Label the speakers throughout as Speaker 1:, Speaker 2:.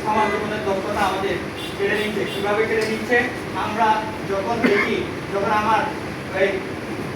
Speaker 1: সমাজ জীবনের দক্ষতা আমাদের কেড়ে নিচ্ছে। কিভাবে কেড়ে নিচ্ছে? আমরা যখন দেখি, যখন আমার এই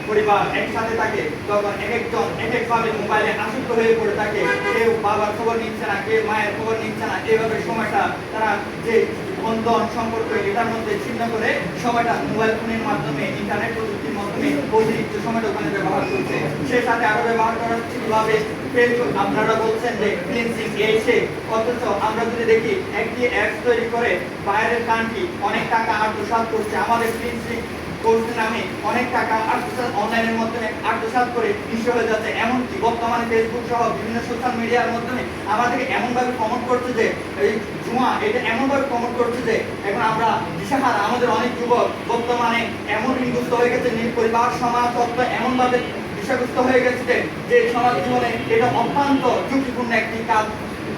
Speaker 1: পরিবার একসাথে থাকে, তখন এক একজন এক একভাবে মোবাইলে আসক্ত হয়ে পড়ে থাকে। কেউ বাবার খবর নিচ্ছে না, কেউ মায়ের খবর নিচ্ছে না। এইভাবে সময়টা তারা যে বন্ধন সম্পর্ক এটার মধ্যে ছিন্ন করে সময়টা মোবাইল ফোনের মাধ্যমে, ইন্টারনেট প্রযুক্তির মাধ্যমে অতিরিক্ত সময়টা ওখানে ব্যবহার করছে। সে সাথে আরো ব্যবহার করা হচ্ছে কিভাবে? ফেসবুক, আপনারা বলছেন যে ক্লিনজিং এসে, অথচ আমরা যদি দেখি একটি অ্যাপস তৈরি করে বাইরের কান্ট্রি অনেক টাকা আত্মসাৎ করছে, আমাদের ক্লিনজিং কোর্স নামে অনেক টাকা আত্মসাৎ অনলাইনের মাধ্যমে আত্মসাৎ করে নিঃস্ব হয়ে যাচ্ছে। এমনকি বর্তমানে ফেসবুক সহ বিভিন্ন সোশ্যাল মিডিয়ার মাধ্যমে আমাদেরকে এমনভাবে প্রমোট করছে যে এই জুয়া, এটা এমনভাবে প্রমোট করছে যে এখন আমরা দিশাহারা। আমাদের অনেক যুবক বর্তমানে এমন ঋণগ্রস্ত হয়ে গেছে, পরিবার সমাজ তত্ত্ব এমনভাবে দিশাগ্রস্ত হয়ে গেছে যে সমাজ জীবনে এটা অত্যন্ত ঝুঁকিপূর্ণ একটি কাজ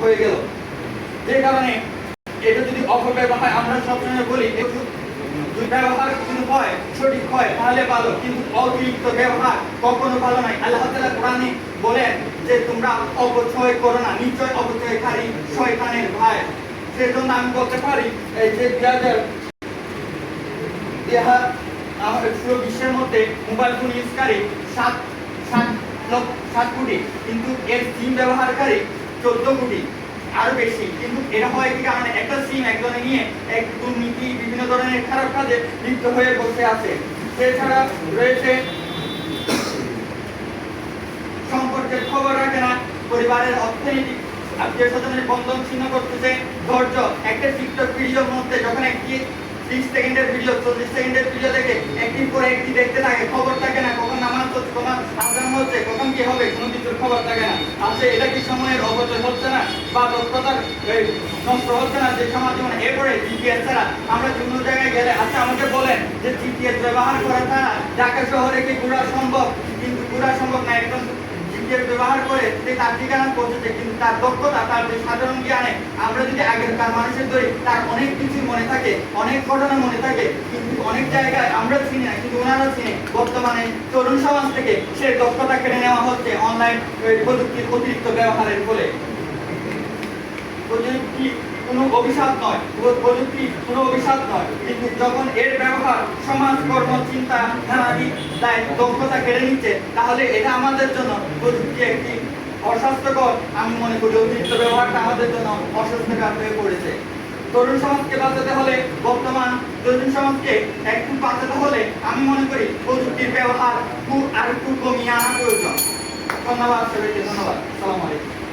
Speaker 1: হয়ে গেল। যে কারণে এটা যদি অপব্যবহার, আমরা সবসময় বলি ব্যবহার যদি হয়, সঠিক হয় তাহলে ভালো, কিন্তু অতিরিক্ত ব্যবহার কখনো ভালো নয়। আল্লাহ তাআলা কোরআনে বলেন যে তোমরা অপচয় করো না, নিশ্চয় অপচয়কারী শয়তানের ভাই। সেজন্য আমি বলতে পারি এই যে আমাদের পুরো বিশ্বের মধ্যে মোবাইল ফোন ইউজকারী 7 কোটি, কিন্তু এর সিম ব্যবহারকারী 14 কোটি, আরো বেশি। কিন্তু এটা হয় কি কারণে? একটা সিম একজনে নিয়ে এক দুর্নীতি, বিভিন্ন ধরনের খারাপ কাজে লিপ্ত হয়ে বসে আছে। এছাড়া রয়েছে সম্পর্কের খবর রাখে না, পরিবারের অর্থনৈতিক আত্মীয় স্বজনের বন্ধন ছিন্ন করতেছে। ধৈর্য, একটা টিকটক ভিডিওর মধ্যে যখন একটি 30 সেকেন্ডের ভিডিও, 40 সেকেন্ডের ভিডিও দেখে একটির পরে একটি দেখতে থাকে, খবর থাকে না কখন নামাজ হচ্ছে, কখন আজান হচ্ছে, কখন কি হবে, কোনো কিছুর খবর থাকে না। আচ্ছা, এটা কি সময়ের অপচয় হচ্ছে না বা দক্ষতার নষ্ট হচ্ছে না? যে সমাজ জীবনে এরপরে জিপিএস ছাড়া আমরা বিভিন্ন জায়গায় গেলে, আচ্ছা আমাকে বলেন যে জিপিএস ব্যবহার করা ছাড়া ঢাকা শহরে কি ঘোরা সম্ভব? কিন্তু ঘোরা সম্ভব না। একদম ব্যবহার করে তার ঠিকানা পৌঁছেছে, কিন্তু তার দক্ষতা, তার যে সাধারণ জ্ঞানে আমরা যদি আগেরকার মানুষের ধরি, তার অনেক কিছু মনে থাকে, অনেক ঘটনা মনে থাকে, কিন্তু অনেক জায়গায় আমরা চিনি না, কিন্তু ওনারা চিনে। বর্তমানে তরুণ সমাজ থেকে সেই দক্ষতা কেড়ে নেওয়া হচ্ছে অনলাইন প্রযুক্তির অতিরিক্ত ব্যবহারের ফলে। প্রযুক্তি কোনো অভিশাপ নয়, প্রযুক্তি কোনো অভিশাপ নয়, কিন্তু যখন এর ব্যবহার সমাজ, কর্ম, চিন্তা, নানাবিধ দক্ষতা কেড়ে নিচ্ছে, তাহলে এটা আমাদের জন্য প্রযুক্তি একটি অস্বাস্থ্যকর, আমি মনে করি অতিরিক্ত ব্যবহারটা আমাদের জন্য অস্বাস্থ্যকর হয়ে পড়েছে। তরুণ সমাজকে বাঁচাতে হলে, বর্তমান তরুণ সমাজকে একটু বাঁচাতে হলে আমি মনে করি প্রযুক্তির ব্যবহার আর একটু কমিয়ে আনা প্রয়োজন। ধন্যবাদ সবাইকে, ধন্যবাদ। আসসালামু আলাইকুম।